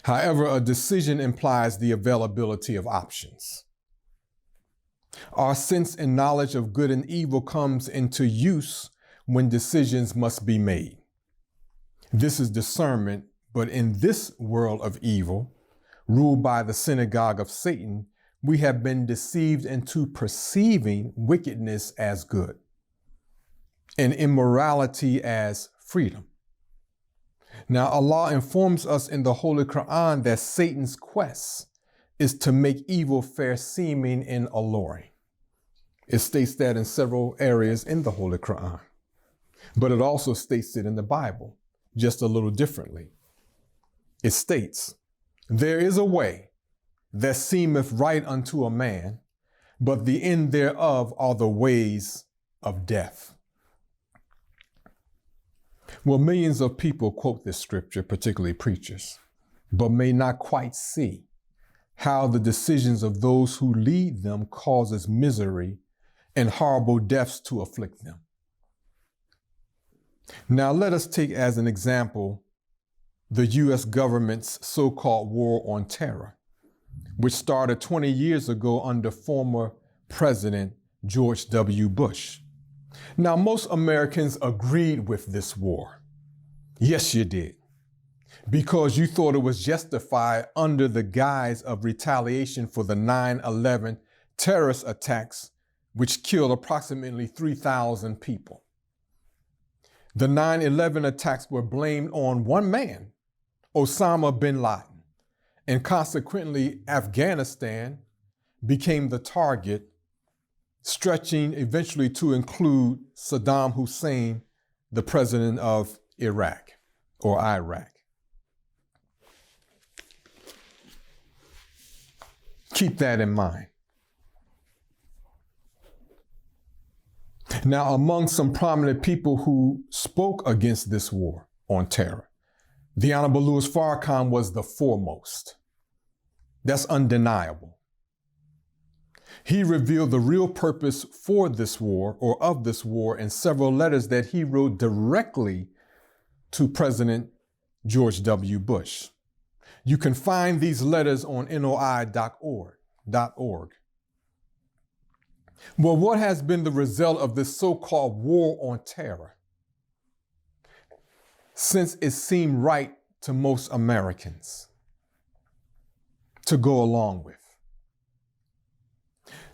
However, a decision implies the availability of options. Our sense and knowledge of good and evil comes into use when decisions must be made. This is discernment, but in this world of evil, ruled by the synagogue of Satan, we have been deceived into perceiving wickedness as good and immorality as freedom. Now, Allah informs us in the Holy Quran that Satan's quest is to make evil fair seeming and alluring. It states that in several areas in the Holy Quran, but it also states it in the Bible, just a little differently. It states, "There is a way that seemeth right unto a man, but the end thereof are the ways of death." Well, millions of people quote this scripture, particularly preachers, but may not quite see how the decisions of those who lead them causes misery and horrible deaths to afflict them. Now, let us take as an example the U.S. government's so-called war on terror, which started 20 years ago under former President George W. Bush. Now, most Americans agreed with this war. Yes, you did. Because you thought it was justified under the guise of retaliation for the 9/11 terrorist attacks, which killed approximately 3,000 people. The 9/11 attacks were blamed on one man, Osama bin Laden, and consequently, Afghanistan became the target, stretching eventually to include Saddam Hussein, the president of Iraq or Iraq. Keep that in mind. Now, among some prominent people who spoke against this war on terror, the Honorable Louis Farrakhan was the foremost. That's undeniable. He revealed the real purpose for this war or of this war in several letters that he wrote directly to President George W. Bush. You can find these letters on noi.org. Well, what has been the result of this so-called war on terror? Since it seemed right to most Americans to go along with.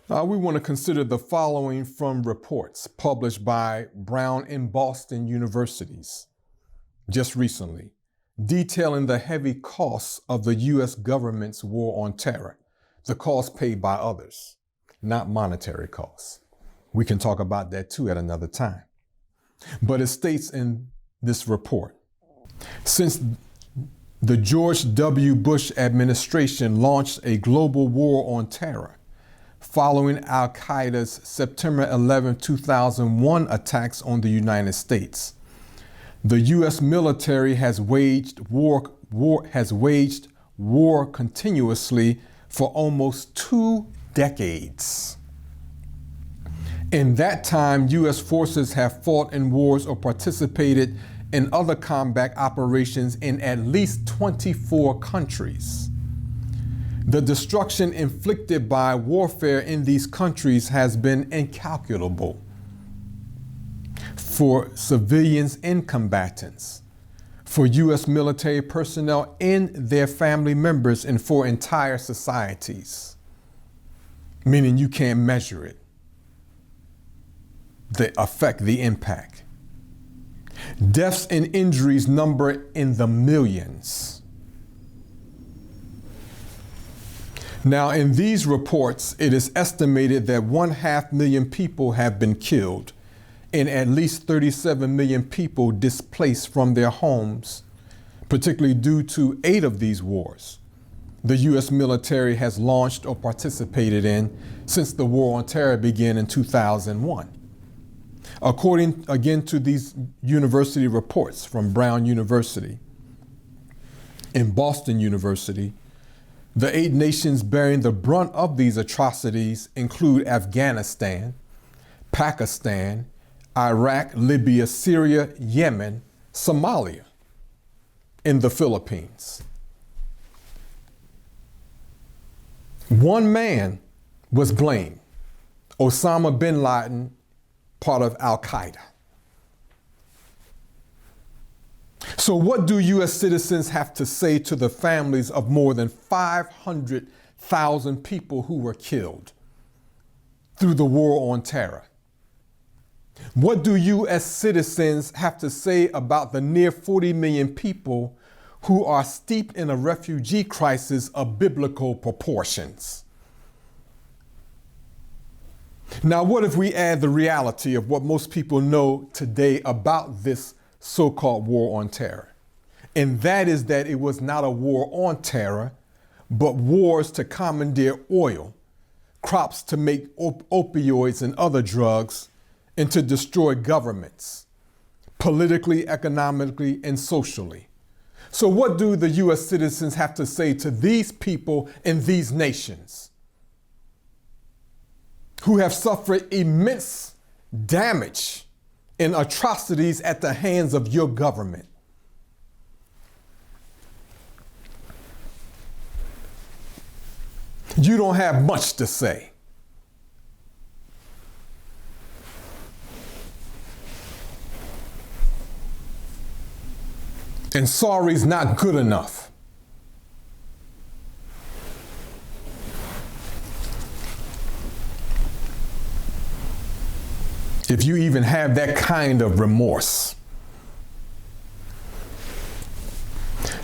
We want to consider the following from reports published by Brown and Boston universities just recently, detailing the heavy costs of the U.S. government's war on terror, the cost paid by others, not monetary costs. We can talk about that too at another time. But it states in this report, since the George W. Bush administration launched a global war on terror following Al-Qaeda's September 11, 2001 attacks on the United States, the U.S. military has waged war continuously for almost 2 decades. In that time, U.S. forces have fought in wars or participated in other combat operations in at least 24 countries. The destruction inflicted by warfare in these countries has been incalculable for civilians and combatants, for U.S. military personnel and their family members, and for entire societies, meaning you can't measure it, the effect, the impact. Deaths and injuries number in the millions. Now, in these reports, it is estimated that 500,000 people have been killed and at least 37 million people displaced from their homes, particularly due to 8 of these wars the U.S. military has launched or participated in since the war on terror began in 2001. According, again, to these university reports from Brown University and Boston University, the 8 nations bearing the brunt of these atrocities include Afghanistan, Pakistan, Iraq, Libya, Syria, Yemen, Somalia, and the Philippines. One man was blamed, Osama bin Laden, part of Al-Qaeda. So what do U.S. citizens have to say to the families of more than 500,000 people who were killed through the war on terror? What do U.S. citizens have to say about the near 40 million people who are steeped in a refugee crisis of biblical proportions? Now, what if we add the reality of what most people know today about this so-called war on terror? And that is that it was not a war on terror, but wars to commandeer oil, crops to make opioids and other drugs, and to destroy governments, politically, economically, and socially. So what do the U.S. citizens have to say to these people in these nations who have suffered immense damage and atrocities at the hands of your government? You don't have much to say. And sorry's not good enough. If you even have that kind of remorse.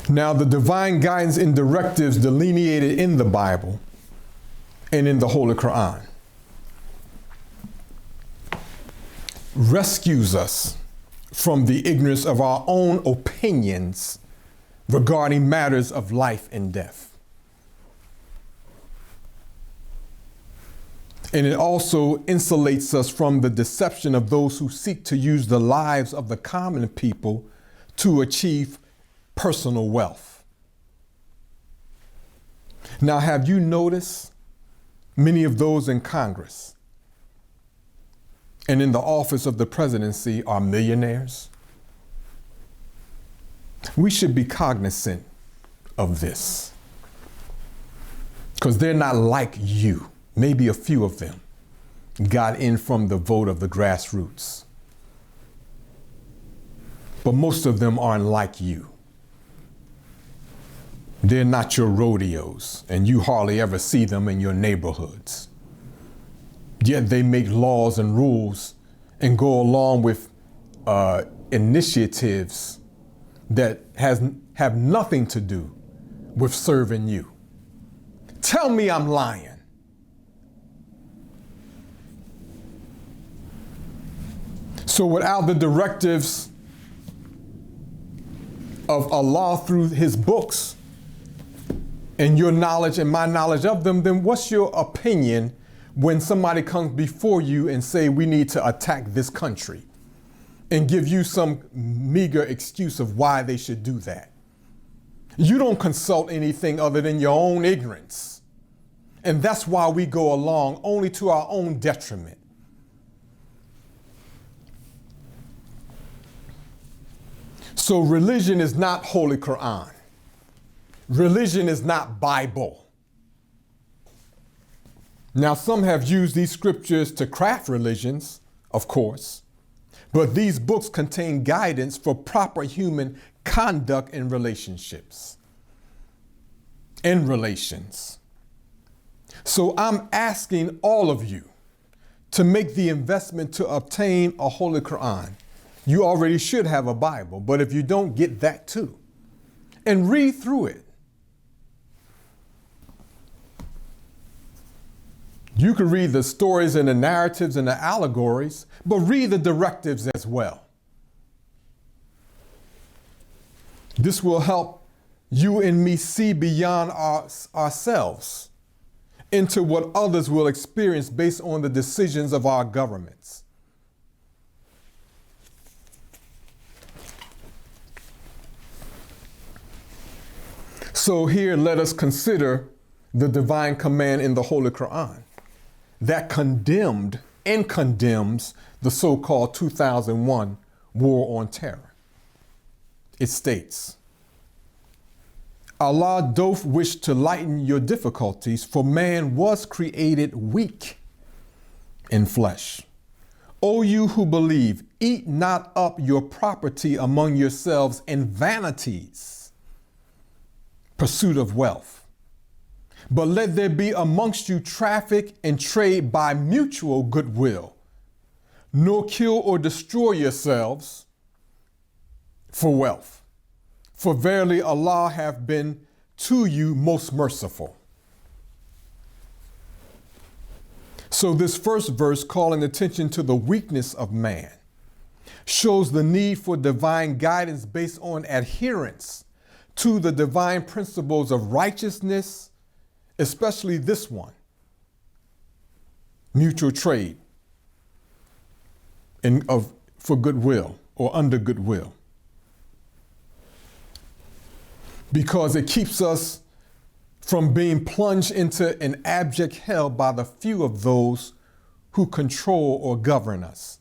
Now, the divine guidance and directives delineated in the Bible and in the Holy Quran rescues us from the ignorance of our own opinions regarding matters of life and death. And it also insulates us from the deception of those who seek to use the lives of the common people to achieve personal wealth. Now, have you noticed many of those in Congress and in the office of the presidency are millionaires? We should be cognizant of this because they're not like you. Maybe a few of them got in from the vote of the grassroots, but most of them aren't like you. They're not your rodeos, and you hardly ever see them in your neighborhoods. Yet they make laws and rules and go along with initiatives that have nothing to do with serving you. Tell me I'm lying. So without the directives of Allah through his books and your knowledge and my knowledge of them, then what's your opinion when somebody comes before you and say we need to attack this country and give you some meager excuse of why they should do that? You don't consult anything other than your own ignorance. And that's why we go along only to our own detriment. So religion is not Holy Quran. Religion is not Bible. Now, some have used these scriptures to craft religions, of course, but these books contain guidance for proper human conduct in relationships, in relations. So I'm asking all of you to make the investment to obtain a Holy Quran. You already should have a Bible, but if you don't, get that too. And read through it. You can read the stories and the narratives and the allegories, but read the directives as well. This will help you and me see beyond ourselves into what others will experience based on the decisions of our governments. So here, let us consider the divine command in the Holy Quran that condemned and condemns the so-called 2001 war on terror. It states, Allah doth wish to lighten your difficulties, for man was created weak in flesh. O you who believe, eat not up your property among yourselves in vanities, pursuit of wealth. But let there be amongst you traffic and trade by mutual goodwill. Nor kill or destroy yourselves for wealth. For verily Allah hath been to you most merciful. So this first verse, calling attention to the weakness of man, shows the need for divine guidance based on adherence to the divine principles of righteousness, especially this one, mutual trade for goodwill or under goodwill. Because it keeps us from being plunged into an abject hell by the few of those who control or govern us.